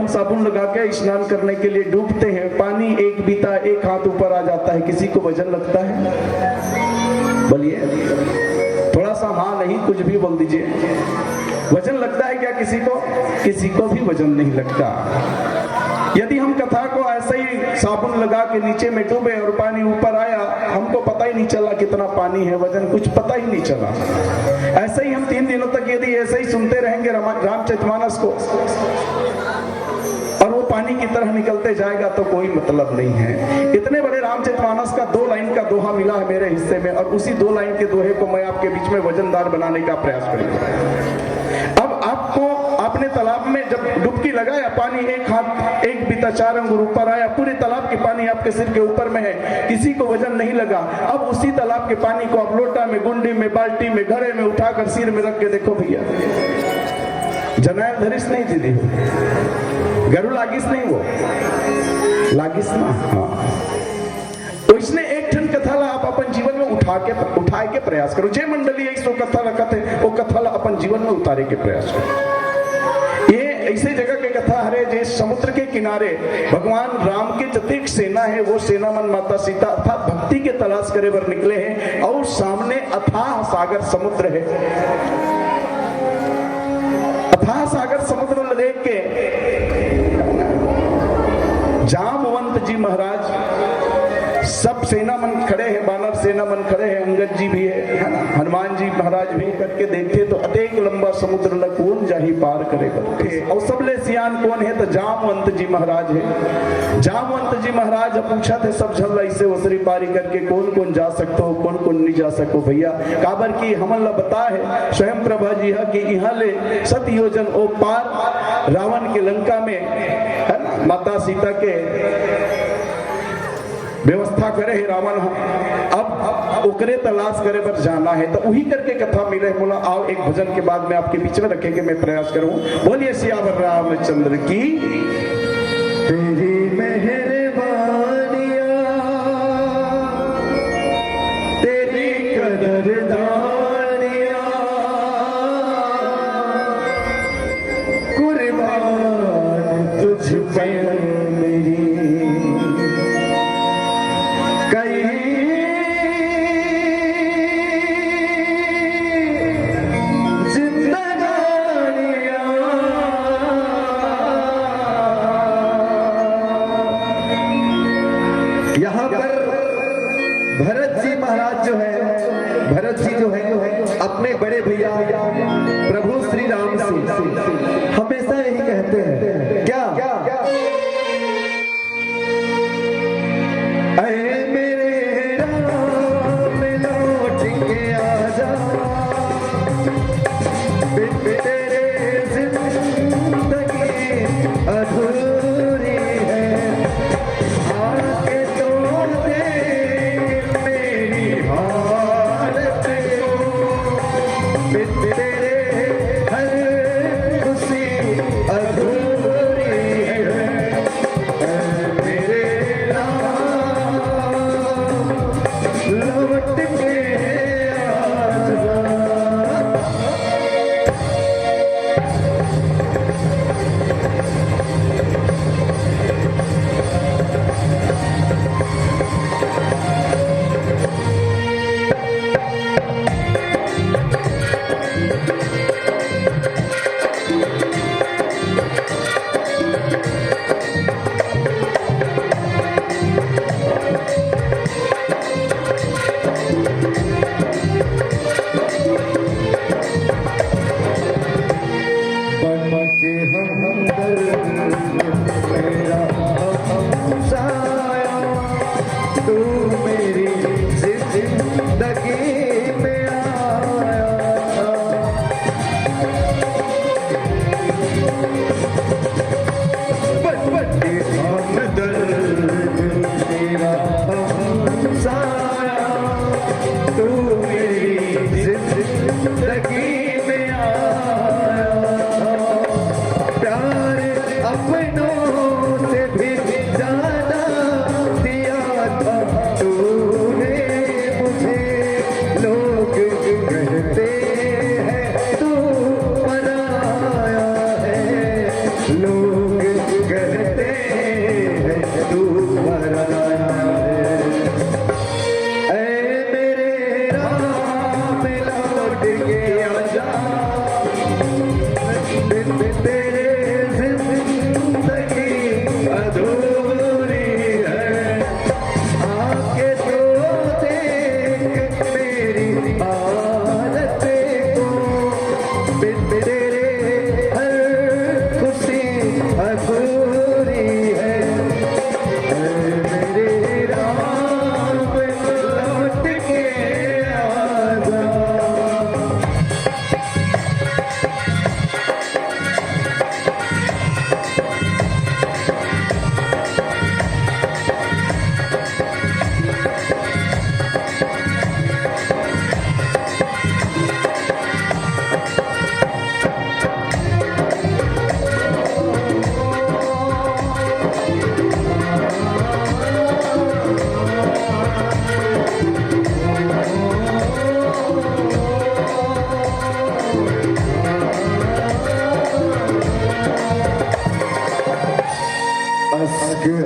हम साबुन लगा के स्नान करने के लिए डूबते हैं, पानी एक बीता एक हाथ ऊपर आ जाता है, किसी को वजन लगता है? बोलिए, थोड़ा सा हाँ नहीं कुछ भी बोल दीजिए। वजन लगता है क्या किसी को? किसी को भी वजन नहीं लगता। यदि हम कथा को ऐसे ही साबुन लगा के नीचे में डूबे और पानी ऊपर आया, हमको पता ही नहीं चला कितना पानी है, वजन कुछ पता ही नहीं चला। ऐसे ही हम 3 दिनों तक यदि ऐसे ही सुनते रहेंगे रामचरितमानस को और वो पानी की तरह निकलते जाएगा तो कोई मतलब नहीं है। इतने बड़े रामचरितमानस का 2 लाइन का दोहा मिला है मेरे हिस्से में, और उसी 2 लाइन के दोहे को मैं आपके बीच में वजनदार बनाने का प्रयास करूंगा। अब आपको आपने तालाब में जब डुबकी लगाया, पानी एक हाथ एक बीता 4 अंगुल ऊपर आया, पूरे तालाब की पानी आपके सिर के ऊपर में है, किसी को वजन नहीं लगा। अब उसी तालाब के पानी को आप लोटा में, गुंडी में, बाल्टी में, घड़े में उठाकर सिर में रख के देखो भैया, जनायल धरिस नहीं दीदी, गरु लागिस नहीं, वो लागिस ना। हाँ, तो इसने एक ठन कथा ला आप अपन जीवन में उठाए के प्रयास करो। जे मंडली ऐसो कथा रखत है, वो कथा ला अपन जीवन में उतारे के प्रयास करो। ये ऐसे जगह के कथा हरे जे समुद्र के किनारे भगवान राम के जतेक सेना है, वो सेना मन माता सीता अर्थात भक्ति के तलाश करे बर निकले हैं, और सामने अथाह सागर समुद्र है। अथाह सागर समुद्र में देख के जामवंत जी महाराज, सब सेना मन खड़े हैं, बानर सेना मन खड़े हैं, अंगद जी भी है ना, हनुमान जी महाराज भी करके देखे तो अतेक लंबा समुद्र ल कौन जाही पार करेगा। और सबले सियान कौन है? तो जामवंत जी महाराज है। जामवंत जी महाराज पूछा थे सब झल ऐसे वसरी पारी करके कौन कौन जा सकते हो, कौन कौन नहीं जा सको भैया। काबर की हमन ला बता है स्वयं प्रभा जी है कि यहाँ ले 7 योजन ओ पार रावण के लंका में है ना, माता सीता के व्यवस्था करे है रावण। अब ओकरे तलाश करे पर जाना है, तो वही करके कथा मिले। बोला आओ एक भजन के बाद में आपके बीच में रखे के मैं प्रयास करूं। बोलिए सियावर रामचंद्र की। तेरी मेहरबानियां, तेरी कदरदानियां, कुर्बान तुझ पे मेरी अपने बड़े भैया प्रभु श्री राम से हमेशा यही कहते हैं क्या, ऐ मेरे राम लौट के आजा, बिन तेरे जिंदगी अधूरी है, आके तोड़ दे मेरी हालत को, तेरे हर खुशी अधूरी है, मेरे राम लौट के आजा।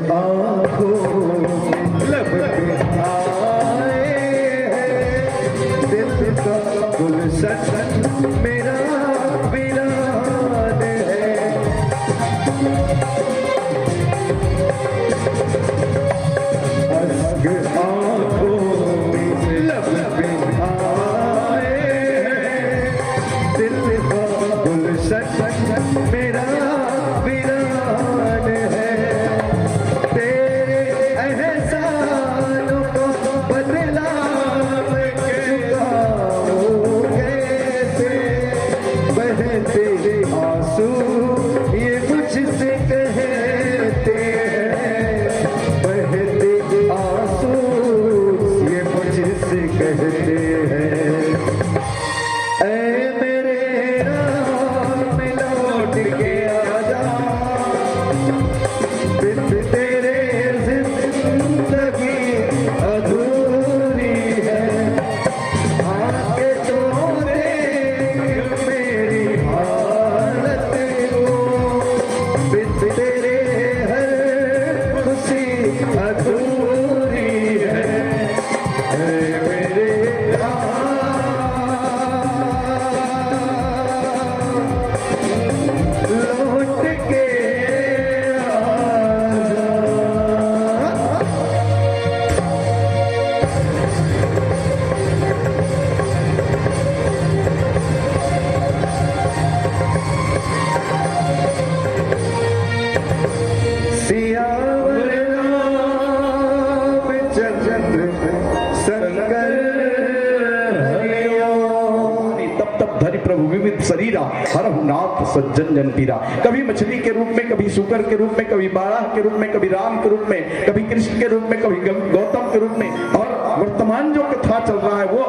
आंखों लब पे आए हैं, दिल का गुलशन मेरा वीरान है। अश्क आंखों लब पे आए हैं, दिल का गुलशन मेरा वीरान है। तेरे एहसानों को बदला मैं चुकाऊं कैसे, बहते आंसू ये मुझसे कहते हैं, बहते आंसू ये मुझसे कहते हैं। ऐ मेरे राम लौट के आजा, बिन तेरे जिंदगी अधूरी है। आके तो देख मेरी हालत को, बिन तेरे हर खुशी अधूरी है। ऐ मेरे लौट के आजा। सियावर रामचंद्र शंकर हरिओ। तब तब धरि प्रभु विविध शरीरा हरहु नाथ सज्जन जन पीरा। कभी मछली के रूप में, कभी शुकर के रूप में, कभी बारह के रूप में, कभी राम के रूप में, कभी कृष्ण के रूप में, कभी गौतम के रूप में। और वर्तमान जो कथा चल रहा है वो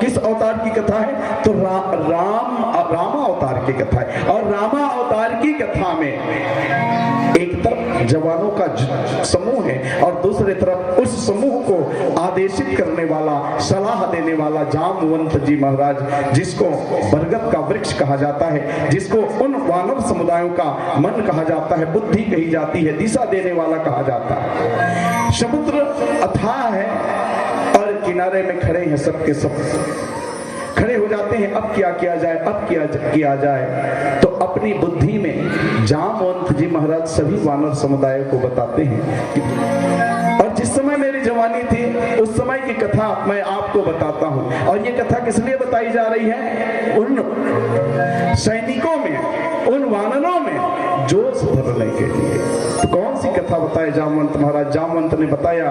किस अवतार की कथा है? तो रामा अवतार की कथा है। और रामा अवतार की कथा में एक तरफ जवानों का समूह है और दूसरी तरफ उस समूह को आदेशित करने वाला, सलाह देने वाला जामवंत जी महाराज, जिसको बरगद का वृक्ष कहा जाता है, जिसको उन वानर समुदायों का मन कहा जाता है, बुद्धि कही जाती है, दिशा देने वाला कहा जाता है। समुद्र अथाह है और किनारे में खड़े हैं सबके सब, खड़े हो जाते हैं। अब क्या किया जाए, अब क्या किया जाए? तो अपनी बुद्धि में जामवंत जी महाराज सभी वानर समुदाय को बताते हैं कि और जिस समय मेरी जवानी थी उस समय की कथा मैं आपको बताता हूं। और ये कथा किस लिए बताई जा रही है? उन सैनिकों में, उन वानरों में जोश भरने के लिए। तो कौन सी कथा बताए जामवंत महाराज? जामवंत ने बताया,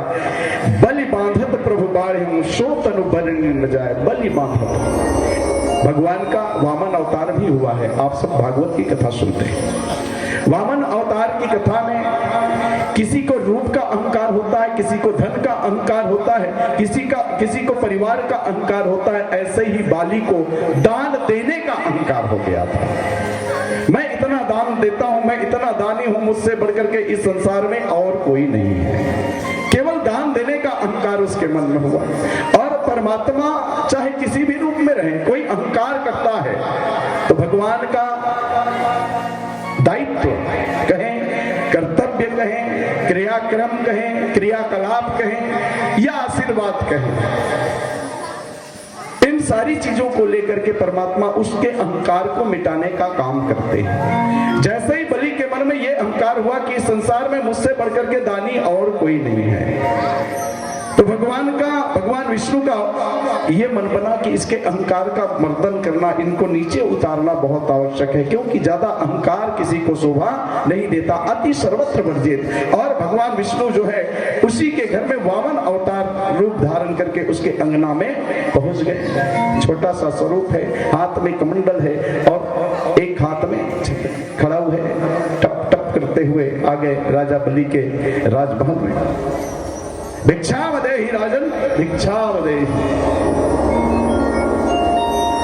बलि बांधत प्रभु बाढ़ सो तनु बरनी न जाए। बलि बांधत भगवान का वामन अवतार भी हुआ है। आप सब भागवत की कथा सुनते हैं। वामन अवतार की कथा में किसी को रूप का अहंकार होता है, किसी को धन का अहंकार होता है, किसी को परिवार का अहंकार होता है। ऐसे ही बाली को दान देने का अहंकार हो गया था। मैं इतना दान देता हूं, मैं इतना दानी हूं, मुझसे बढ़कर के इस संसार में और कोई नहीं है। केवल दान देने का अहंकार उसके मन में हुआ। और परमात्मा चाहे किसी भी रूप में रहे, कोई अहंकार करता है तो भगवान का दायित्व कहें, कर्तव्य कहें, क्रियाक्रम कहें, क्रियाकलाप कहें या आशीर्वाद कहें, इन सारी चीजों को लेकर के परमात्मा उसके अहंकार को मिटाने का काम करते हैं। जैसे ही बलि के मन में यह अहंकार हुआ कि इस संसार में मुझसे बढ़कर के दानी और कोई नहीं है, तो भगवान विष्णु का ये मन बना कि इसके अहंकार का मर्दन करना, इनको नीचे उतारना बहुत आवश्यक है, क्योंकि ज्यादा अहंकार किसी को शोभा नहीं देता। अति सर्वत्र वर्जित। और भगवान विष्णु जो है उसी के घर में वामन अवतार रूप धारण करके उसके अंगना में पहुंच गए। छोटा सा स्वरूप है, हाथ में कमंडल है और एक हाथ में खड़ा हुए, टप टप करते हुए आ गए राजा बलि के राजमहल में। भिक्षावदेहि राजन, भिक्षावदेहि।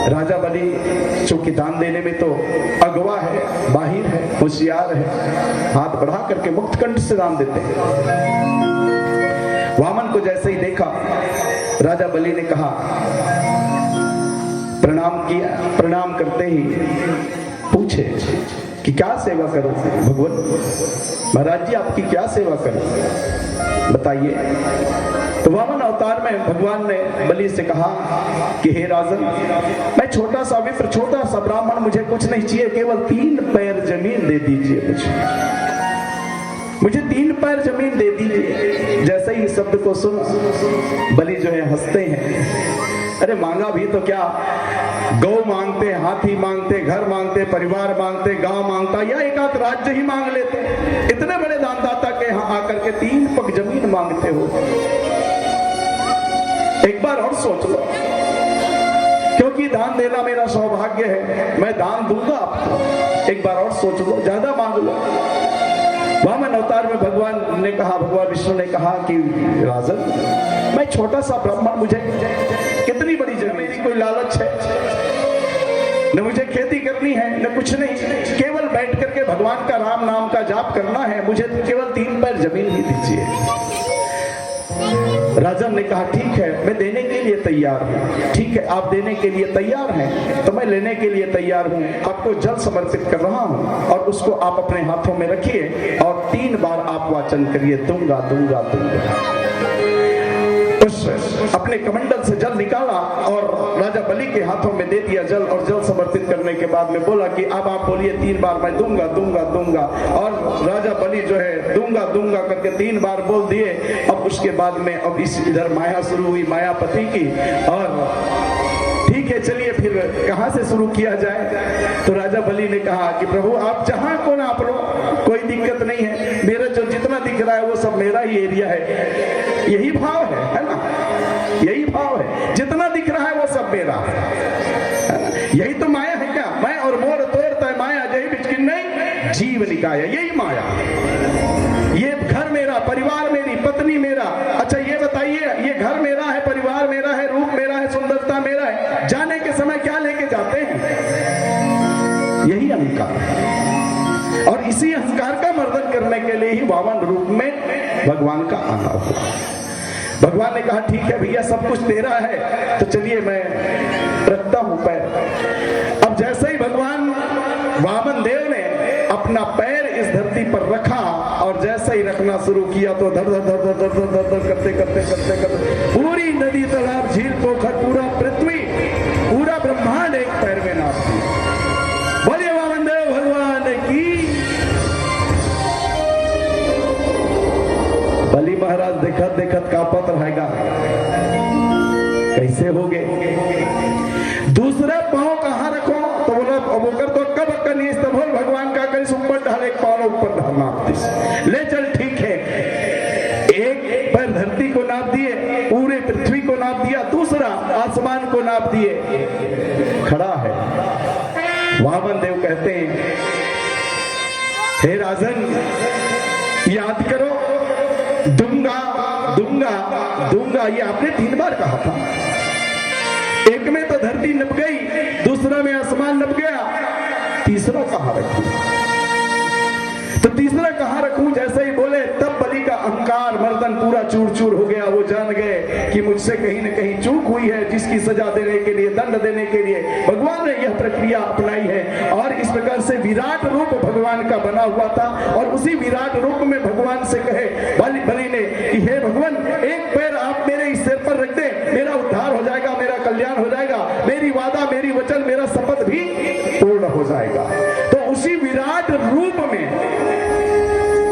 राजा बलि चूंकि दान देने में तो अगवा है, माहिर है, होशियार है, हाथ बढ़ा करके मुक्त कंठ से दान देते हैं। वामन को जैसे ही देखा राजा बलि ने कहा, प्रणाम किया। प्रणाम करते ही पूछे, कि क्या सेवा करूं भगवान, महाराज जी आपकी क्या सेवा करूं बताइए। तो वामन अवतार में भगवान ने बलि से कहा कि हे राजन, मैं छोटा सा विप्र, छोटा सा ब्राह्मण, मुझे कुछ नहीं चाहिए, केवल 3 पैर जमीन दे दीजिए मुझे 3 पैर जमीन दे दीजिए। जैसे ही इस शब्द को सुन बलि जो है हंसते हैं। अरे मांगा भी तो क्या, गौ मांगते, हाथी मांगते, घर मांगते, परिवार मांगते, गांव मांगता, या एक आध राज्य ही मांग लेते। इतने बड़े दानदाता के यहाँ आकर के 3 पग जमीन मांगते हो। एक बार और सोच लो, क्योंकि दान देना मेरा सौभाग्य है, मैं दान दूंगा आपको। एक बार और सोच लो, ज्यादा मांग लो। वामन अवतार में भगवान ने कहा, भगवान विष्णु ने कहा कि राजन, मैं छोटा सा ब्राह्मण, मुझे कितनी बड़ी जमीन, मेरी कोई लालच है न, मुझे खेती करनी है न कुछ नहीं, केवल बैठ करके भगवान का राम नाम का जाप करना है, मुझे केवल 3 पैर जमीन ही दीजिए। राजन ने कहा ठीक है, मैं देने के लिए तैयार हूँ। ठीक है, आप देने के लिए तैयार हैं तो मैं लेने के लिए तैयार हूँ। आपको जल समर्पित कर रहा हूँ और उसको आप अपने हाथों में रखिए और 3 बार आप वाचन करिए, दूंगा दूंगा दूंगा। उस अपने कमंडल से जल निकाला और राजा बलि के हाथों में दे दिया जल, और जल समर्पित करने के बाद में बोला कि अब आप बोलिए 3 बार, मैं दूंगा दूंगा दूंगा। और राजा बलि जो है दूंगा दूंगा करके 3 बार बोल दिए। अब उसके बाद में अब इधर माया शुरू हुई, मायापति की। और ठीक है, चलिए फिर कहां से शुरू किया जाए। तो राजा बलि ने कहा कि प्रभु आप जहां को नाप लो, कोई दिक्कत नहीं है, मेरा जो जितना दिख रहा है वो सब मेरा ही एरिया है। यही भाव है ना, यही भाव है, जितना दिख रहा है वो सब मेरा है। यही तो माया है क्या, मैं और मोर तोड़ता है माया, यही बिचकिन नहीं जीव निकाय, यही माया। ये घर मेरा, परिवार मेरी, पत्नी मेरा। अच्छा ये बताइए, ये घर मेरा है, परिवार मेरा है, रूप मेरा है, सुंदरता मेरा है, जाने के समय क्या लेके जाते हैं, यही अहंकार। और इसी अहंकार का मर्दन करने के लिए ही वामन रूप में भगवान का आना हुआ। भगवान ने कहा ठीक है भैया, सब कुछ तेरा है, तो चलिए मैं रखता हूं पैर। अब जैसे ही भगवान वामन देव ने अपना पैर इस धरती पर रखा और जैसे ही रखना शुरू किया तो धर धर धर धर धर धर धर करते करते करते करते पूरी नदी, तालाब, झील, पोखर, पूरा पृथ्वी, पूरा ब्रह्मांड एक पैर में नाप दिया। बोलिए वामन देव भगवान की। बलि महाराज देखत देखत कांपत रहेगा, कैसे हो गए। दूसरा पांव कहां रखो, तो बोला बोकर तो कब नहीं, बोल भगवान का कल ऊपर ढाल, एक पांव ऊपर ढालना, ले चल ठीक है। एक पैर धरती को नाप दिए, पूरे पृथ्वी को नाप दिया, दूसरा आसमान को नाप दिए, खड़ा है। वामन देव कहते हैं हे राजन, याद करो, दूंगा दूंगा दूंगा, ये आपने 3 बार कहा था। एक में तो धरती नप गई, दूसरा में आसमान नप गया, तीसरा कहां रखूं, तो तीसरा कहां रखूं। जैसे ही बोले तब बलि का अहंकार मर्दन पूरा चूर चूर हो गया। वो जान गए कि मुझसे कहीं न कहीं चूक हुई है, जिसकी सजा देने के लिए, दंड देने के लिए भगवान ने यह प्रक्रिया अपनाई है। और इस प्रकार से विराट रूप भगवान का बना हुआ था और उसी विराट रूप में भगवान से कहे बलि ने कि हे भगवान, एक पैर आप मेरे इस सिर पर रख दे, मेरा उद्धार हो जाएगा, मेरा कल्याण हो जाएगा, मेरी वादा, मेरी वचन, मेरा शपथ भी पूर्ण हो जाएगा। तो उसी विराट रूप में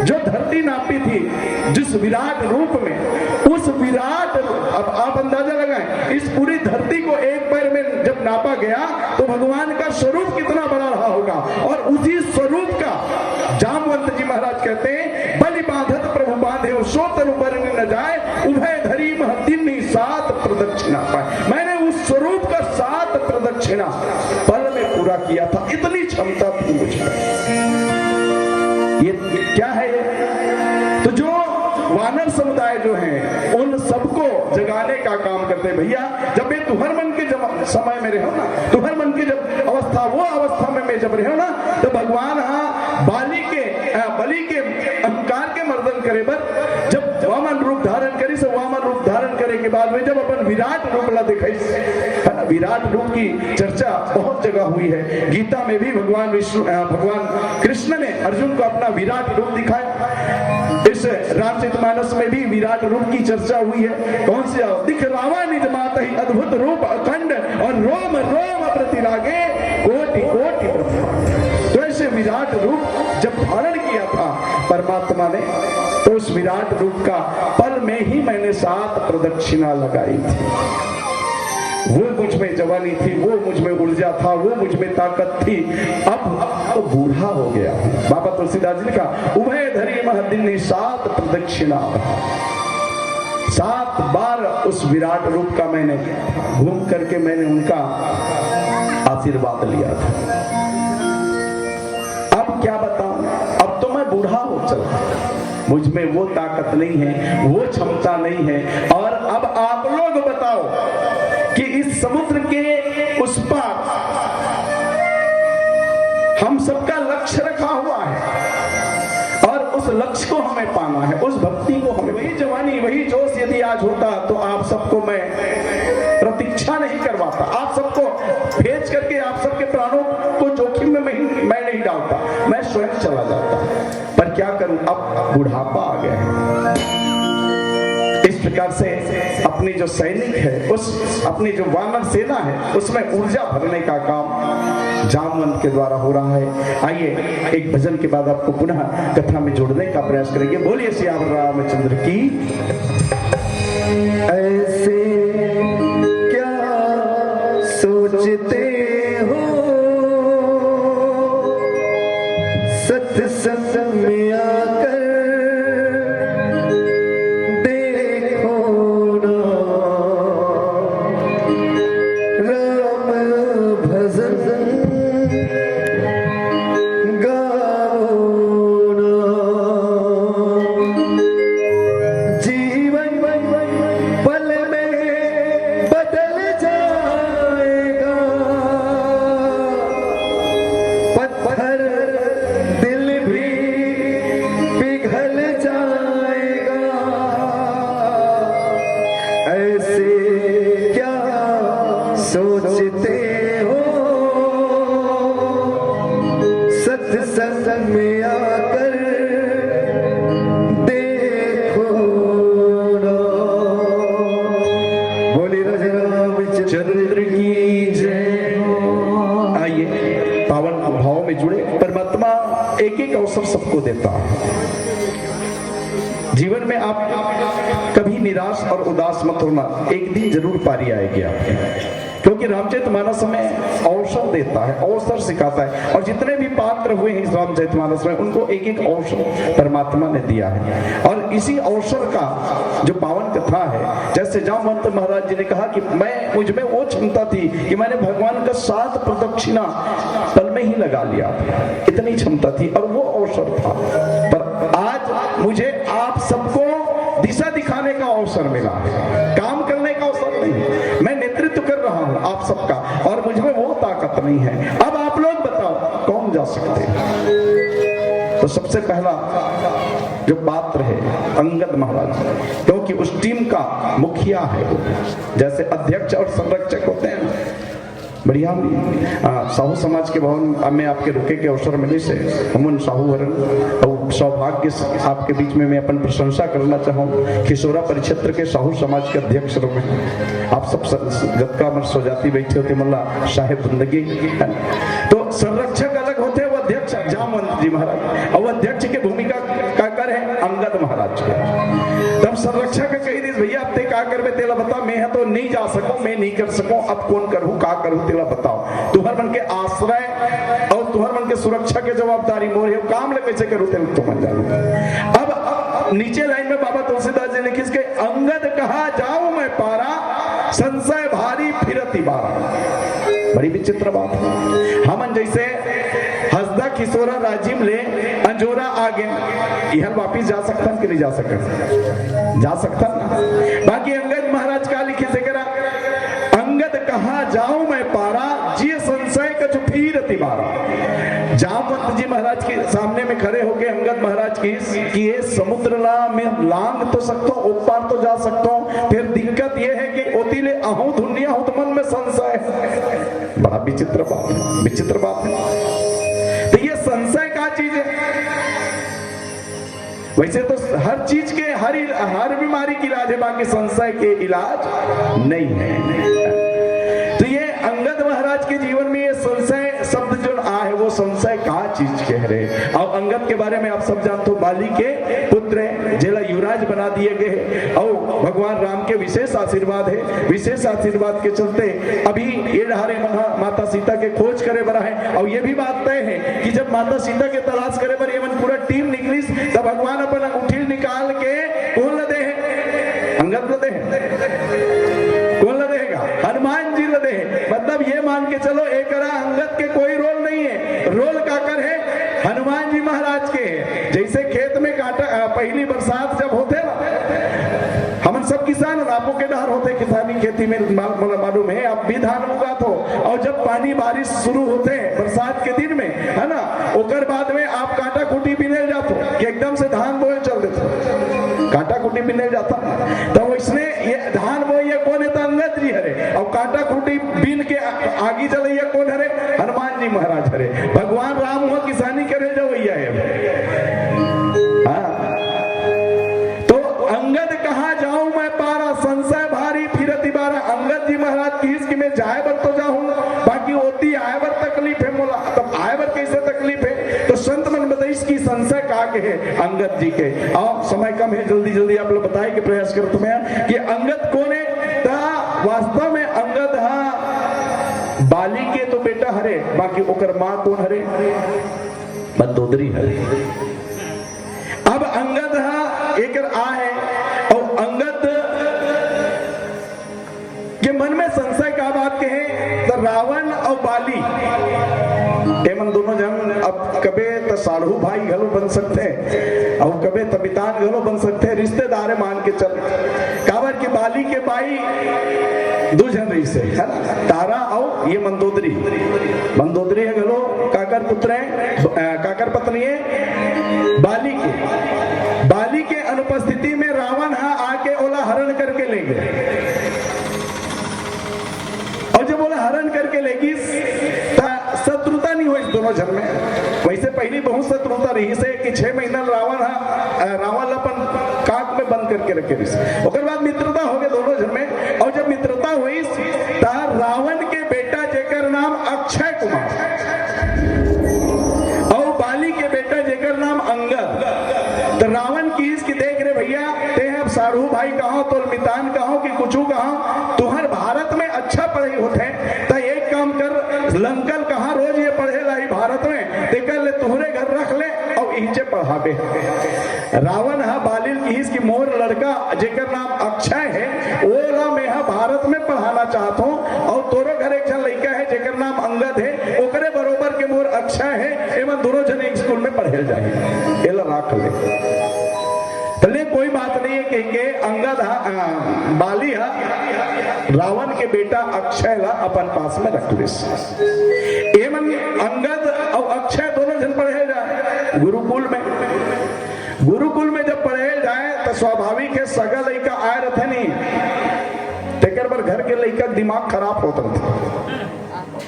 जो धरती नापी थी, जिस विराट रूप में, उस विराट, अब आप अंदाजा लगाएं, इस पूरी धरती को एक पैर में जब नापा गया तो भगवान का स्वरूप कितना बड़ा रहा होगा। और उसी स्वरूप का जामवंत जी महाराज कहते हैं, बलि बांधत प्रभु बांधे सो तनु बरन न जाए, उभय धरी महतिनी 7 प्रदक्षिणा पाए। मैंने उस स्वरूप का 7 प्रदक्षिणा पल में पूरा किया था, इतनी क्षमता थी मुझे। ये क्या है ये? तो जो वानर समुदाय जो है उन सबको जगाने का काम करते हैं। भैया जब मैं तुहर मन के समय में रहो ना, तुहर मन की जब अवस्था, वो अवस्था में मैं जब रहो ना, तो भगवान बलि के अहंकार के मर्दन करे। पर जब वामन रूप धारण करी, से वामन रूप धारण करे के बाद में जब अपन विराट रूप ला दिखाई है ना। विराट रूप की चर्चा बहुत जगह हुई है। गीता में भी भगवान कृष्ण ने अर्जुन को अपना विराट रूप दिखाया। इस रामचरितमानस में भी विराट रूप की चर्चा हुई है। कौन सी दिख रामा निज मात ही अद्भुत रूप अखंड और रोम रोम प्रतिरागे कोटि कोटि प्रतिभा। तो ऐसे विराट रूप जब धारण किया था परमात्मा ने, तो उस विराट रूप का पल में ही मैंने 7 प्रदक्षिणा लगाई थी। वो मुझ में जवानी थी, वो मुझ में ऊर्जा था, वो मुझ में ताकत थी। अब तो बूढ़ा हो गया। बाबा तुलसीदास जी ने कहा उभय धरी महदिनी 7 प्रदक्षिणा, 7 बार उस विराट रूप का मैंने घूम करके मैंने उनका आशीर्वाद लिया था। अब क्या बताऊं, अब तो मैं बूढ़ा हो चला, मुझ में वो ताकत नहीं है, वो क्षमता नहीं है। और अब आप लोग बताओ कि इस समुद्र के उस पार हम सबका लक्ष्य रखा हुआ है और उस लक्ष्य को हमें पाना है, उस भक्ति को हमें। वही जवानी वही जोश यदि आज होता तो आप सबको मैं प्रतीक्षा नहीं करवाता, आप सबको भेज करके आप सबके प्राणों को जोखिम में मैं नहीं डालता, मैं स्वयं चला जाता। पर क्या करूं, अब बुढ़ापा आ गया है। इस प्रकार से अपनी जो सैनिक है, उस अपनी जो वानर सेना है, उसमें ऊर्जा भरने का काम जामवंत के द्वारा हो रहा है। आइए एक भजन के बाद आपको पुनः कथा में जोड़ने का प्रयास करेंगे। बोलिए सियावर रामचंद्र की। ऐसे क्या सोचते हो सत्संग में आकर देखो ना, राम भजन गाओ ना। जीवन पल में बदल जाएगा, पत्थर दिल भी पिघल जाएगा। ऐसे क्या सोचते हो सत्संग में आकर देखो ना। बोले राजा रामचंद्र की जय। आइए पावन भाव में जुड़े। परमात्मा एक एक अवसर सबको देता है। जीवन में आप कभी निराश और उदास मत होना, एक दिन जरूर पारी आएगी आपकी, क्योंकि रामचरितमानस में अवसर देता है, अवसर सिखाता है। और जितने भी पात्र हुए हैं इस रामचरितमानस में, उनको एक एक अवसर परमात्मा ने दिया है। और इसी अवसर का जो पावन कथा है, जैसे जामवंत महाराज जी ने कहा कि मुझ में वो क्षमता थी कि मैंने भगवान का 7 प्रदक्षिणा पल में ही लगा लिया, इतनी क्षमता थी और वो अवसर था। पर आज मुझे आप सबको दिशा दिखाने का अवसर मिला है, काम करने का अवसर नहीं। मैं नेतृत्व कर रहा हूं आप सबका और मुझ में वो ताकत नहीं है। अब आप लोग बताओ कौन जा सकते हैं। तो सबसे पहला जो पात्र है अंगद महाराज, क्योंकि उस टीम का मुखिया है वो। जैसे अध्यक्ष और संरक्षक होते हैं, बढ़िया साहू समाज के भवन में आपके रुके के अवसर मिले से हम उन साहूवरण और सौभाग्य आपके बीच में मैं अपन प्रशंसा करना चाहूँ। खिसोरा परिक्षेत्र के साहू समाज के अध्यक्ष में आप सब गतका मर स्वजाति बैठे होते मल्ला साहेब जिंदगी। तो संरक्षक अलग होते हैं, वो अध्यक्ष जामवंत जी महाराज, और अध्यक्ष की भूमिका का कर है अंगद महाराज के। तब संरक्षक कही दी भैया अब ते का करबे तेला बता, मैं तो नहीं जा सकूं, मैं नहीं कर सकूं, अब कौन करूं का करूं तेला बताओ। तुहर मन के आश्रय और तुहर मन के सुरक्षा के जवाबदारी मोर है, काम ले कैसे करूं तेला तो मन जानो। अब नीचे लाइन में बाबा तुलसीदास जी ने किसके अंगद कहा जाऊं मैं पारा, संशय भारी फिरती बारा। बड़ी विचित्र बात है। हम जैसे हसदा खिसोरा राजीव ले अंजोरा आगे यह वापिस जा सकता कि नहीं जा सकता, जा सकता ना। बाकी अंगद महाराज का लिखे से करा अंगद कहा जाऊं मैं पारा, जिय संशय कछु फिरति बारा। जामवंत भक्त जी महाराज के सामने में खड़े होके अंगद महाराज की कि ये समुद्र ला में लांग तो सकता हूँ, उस पार तो जा सकता हूँ, फिर दिक्कत ये है कि ओतीले आहू दुनिया हूं तो मन में संशय है। बड़ा विचित्र बात है, विचित्र बात है। तो ये संशय का चीज है। वैसे तो हर चीज के हर बीमारी की इलाज है, बाकी संशय के इलाज नहीं है। तो ये अंगद महाराज के जीवन में ये संशय शब्द जो आए वो संशय कहा चीज कह रहे। और अंगद के बारे में आप सब जानते हो, बाली के पुत्र है, जेला युवराज बना दिए गए और भगवान राम के विशेष आशीर्वाद है। विशेष आशीर्वाद के चलते अभी ये ढारे माता सीता के खोज करे बड़ा है। और ये भी बात तय है कि जब माता सीता के तलाश करे पर एवं पूरा टीम निकली तब भगवान अपन उठील निकाल के कौन लदे है? अंगद लदे है। कौन लदेगा? हनुमान जी लदे है। मतलब ये मान के चलो एक अंगद के कोई रोल नहीं है, रोल काकर है हनुमान जी महाराज के। जैसे खेत में काटा पहली बरसात जब होते ना, हम सब किसान आपको के डर होते किसानी खेती में मालूम है, आप भी धान उगा तो। और जब पानी बारिश शुरू होते हैं बरसात के दिन में, है ना, ओकर बाद में आप काटा कुटी बिने जाते कि एकदम से धान बोए चल देते, काटा कुटी बिने जाता। तो इसने ये धान बोए कौन है? तो अंगद जी हरे। और काटा कुटी बिन के आगे चले कौन हरे? हनुमान जी महाराज हरे। भगवान राम हो किसानी करे जो भैया है। अंगद कहा जाऊं मैं पारा, संशय भारी फिरती बारा। अंगद जी महाराज की मैं जाए बर तो जाऊं, बाकी होती आए बर तकलीफ है मोला। तब आए बर कैसे तकलीफ है? तो संत मन बताइए इसकी संशय कहा के है अंगद जी के। और समय कम है, जल्दी जल्दी आप लोग बताए के प्रयास करो तुम्हें कि अंगद कौन है। वास्तव में अंगद बाली के तो बेटा हरे, बाकी ओकर मां कौन हरे? मंदोदरी हरे। अब अंगद एक आ है और अंगद के मन में संशय का बात कहे तो रावण और बाली एमन दोनों जन अब कबे तो साढ़ू भाई घलो बन सकते हैं और कबे तबितान घलो बन सकते हैं, रिश्तेदार मान के चल। काबर की बाली के भाई दो जन रही से है ना, तारा और ये मंदोदरी। मंदोदरी है घलो काकर पुत्र है, काकर पत्नी है बाली के। बाली के अनुपस्थिति में रावण आके ओला हरण करके ले गए। और जब ओला हरण करके लेगी शत्रुता नहीं हुई इस दोनों जन में। वैसे पहली बहुत शत्रुता रही से कि 6 महीना रावण अपन काक में बंद करके रखे रही। उसके बाद मित्रता हो गए दोनों जन में। और जब मित्रता हुई रावण के बेटा जेकर नाम अक्षय कुमार और बाली के बेटा जेकर नाम अंगद। तो रावण की इसकी देख रहे भैया ते अब साढ़ू भाई कहो तो मितान कहो कि कुछ कहो, तुहर भारत में अच्छा पढ़ाई होते तो एक काम कर, लंकल कहा रोज ये पढ़े लाई भारत में, देकर ले तुहरे घर रख ले और इनसे पढ़ाबे। रावण बालिल की इसकी मोर लड़का जेकर नाम अक्षय है वो ला मैं भारत में पढ़ाना चाहता हूँ। और तोरो घर एक जन लड़का है जेकर नाम अंगद है, ओकरे बरोबर के मोर अक्षय है, एवं दोनों जन एक स्कूल में पढ़े जाए। एला राख ले कोई बात नहीं है कहेंगे अंगद बाली रावण के बेटा अक्षय ला अपन पास में रख ले। एवं अंगद और अक्षय दोनों जन पढ़े जाए गुरुकुल में। गुरुकुल में जब पढ़े जाए तो स्वाभाविक है सगा लड़का आए रहते नहीं, तेकर पर घर के लड़का दिमाग खराब होता था।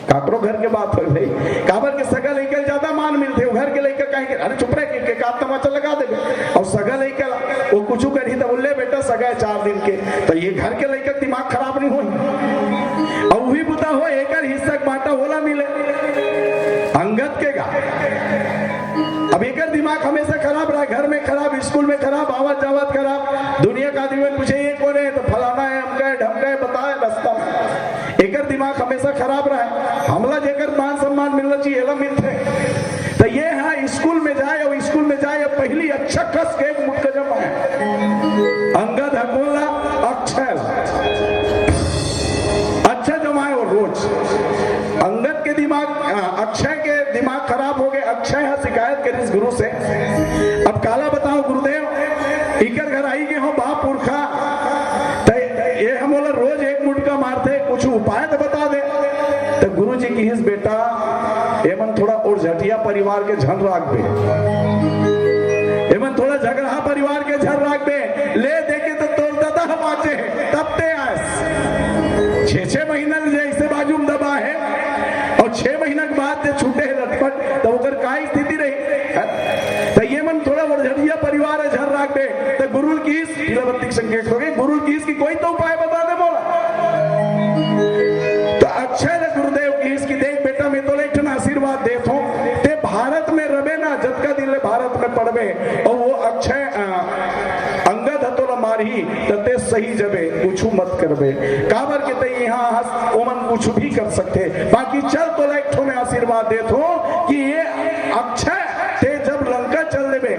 काकरो घर के बात हो भाई, काबर के सगा लड़का ज्यादा मान मिलते, घर के लड़का कहेंगे अरे चुप रहे के का तमाचा लगा देगा। और सगा लड़का वो कुछ करी तो बोले बेटा सगा है 4 दिन के, तो ये घर के लड़का दिमाग खराब नहीं हो। और वही बुता हो एक हिस्सा बांटा होला मिले अंगद के गा। अब एक दिमाग हमेशा खराब रहा, घर में खराब, स्कूल में खराब, आवत जावत खराब। दुनिया का आदमी पूछे ये कौन है तो फलाना है, हमका है, ढमका है, बताए रास्ता में। एक दिमाग हमेशा खराब रहा है। हमला जेकर मान सम्मान मिलना चाहिए एला मिलते। तो ये है स्कूल में जाए और स्कूल में जाए पहली अच्छा कस के एक मुक्का जमा है अंगद हकोला अक्षय अच्छा जमाए। और रोज अंगद के दिमाग अक्षय के दिमाग खराब हो गए। अक्षय शिकायत करी इस गुरु से, अब काला बताओ गुरुदेव इकर घर आई के हो बाप पुरखा ये हम बोला रोज एक मुटका मारते, कुछ उपाय तो बता दे। तो गुरु जी की हिस बेटा एमन एमन थोड़ा और झटिया परिवार के झन राखबे, एमन थोड़ा झगड़ा परिवार के झन राखबे, ले देके तो तोड़ दादा बाचे तब ते आस 6 महीना जैसे बाजू में दबा है और 6 महीना के बाद छूटे लटपट तो ओकर का स्थिति रही। तो ये मन थोड़ा झटिया परिवार है झर राख दे तो गुरु की पीलावत्ती संकेत हो गई, गुरु की इसकी कोई तो उपाय बता दे बोला। तो अक्षय गुरुदेव की इसकी देख बेटा मैं तो लेकिन आशीर्वाद देता हूं ते भारत में रबे ना जब का दिल भारत में पड़वे और वो अक्षय अंगद हतोला मारही तते सही जबे कुछ मत करबे काबर के ते यहाँ ओमन कुछ भी कर सकते। बाकी चल तो लेठो में आशीर्वाद देतो कि ये अक्षय ते जब लंका चल देबे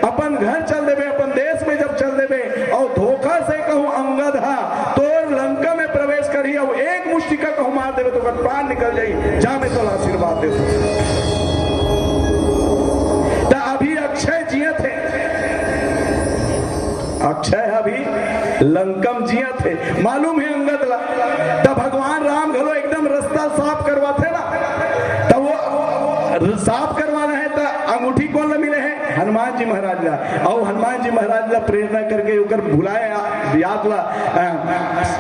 अपन घर चल देबे अपन देश में जब चल देबे और धोखा से कहूं अंगद हा तो लंका में प्रवेश करी और एक मुष्टिका कहूं मार देबे तो प्राण निकल जाई जा मैं तो आशीर्वाद देतो। तो अभी अक्षय जिए थे, अक्षय अभी लंकम जिया थे मालूम है अंगद ला तब भगवान राम घलो एकदम रास्ता साफ करवा थे ना तब वो साफ करवाना है तो अंगूठी कौन ला मिले है हनुमान जी महाराज ला और हनुमान जी महाराज ला प्रेरणा करके उकर बुलाया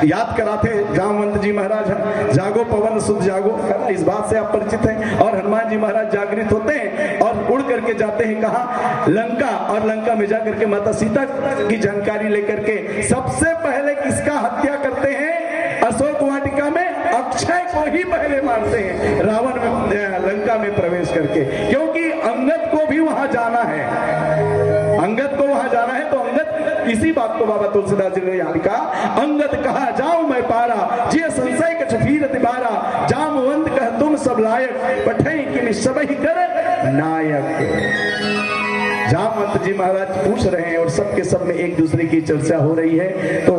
याद कराते जामवंत जी महाराज जागो पवन सुध जागो, इस बात से आप परिचित हैं। और हनुमान जी महाराज जागृत होते हैं और उड़ करके जाते हैं कहा लंका और लंका में जाकर के माता सीता की जानकारी लेकर के सबसे पहले किसका हत्या करते हैं अशोक वाटिका में अक्षय को ही पहले मारते हैं रावण में लंका में प्रवेश करके, क्योंकि अंगद को भी वहां जाना है, अंगद को वहां जाना है। तो अंगद इसी बात को बाबा तुलसीदास जी ने यहाँ लिखा अंगद कहा जाऊं मैं पारा जे संशय के छफीर तिबारा जामवंत कह तुम सब लायक पठई कि सब ही कर नायक। जामवंत जी महाराज पूछ रहे हैं और सबके सब में एक दूसरे की चर्चा हो रही है। तो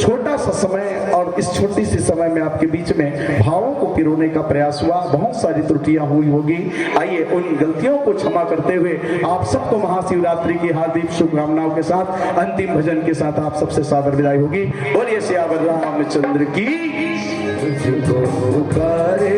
छोटा सा समय और इस छोटी सी समय में आपके बीच में भावों को पिरोने का प्रयास हुआ, बहुत सारी त्रुटियां हुई होगी। आइए उन गलतियों को क्षमा करते हुए आप सबको महाशिवरात्रि की हार्दिक शुभकामनाओं के साथ अंतिम भजन के साथ आप सबसे सादर विदाई होगी। बोलिए सियावर रामचंद्र की। पुकारे